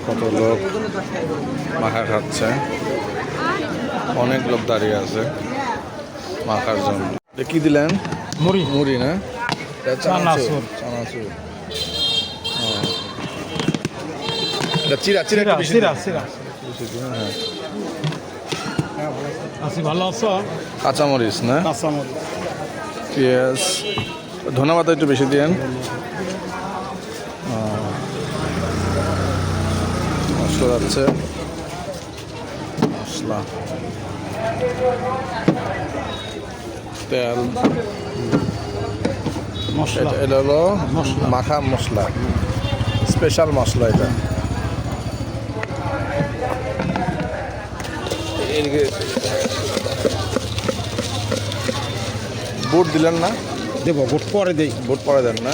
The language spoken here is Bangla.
কত লোক মাখা খাচ্ছে, অনেক লোক দাঁড়িয়ে আছে মাখার জন্য। কি দিলেন? মুড়ি মুড়ি না, চানাচুর। চানাচুর। এটা চিরা চিরা একটু বেশি চিরা দিন। চিরা বেশি দিন, হ্যাঁ। আছি ভালো আছো? কাঁচামরিচ না, কাঁচামরিচ পেঁয়াজ, ধন্যবাদ একটু বেশি দিন। মশলা যাচ্ছে, মশলা, তেল, মশলা এটা হলো মশলা। মাখা মশলা, স্পেশাল মশলা এটা। বুট দিলেন না? দেবো বুট পরে দেই। বুট পরে দেন না?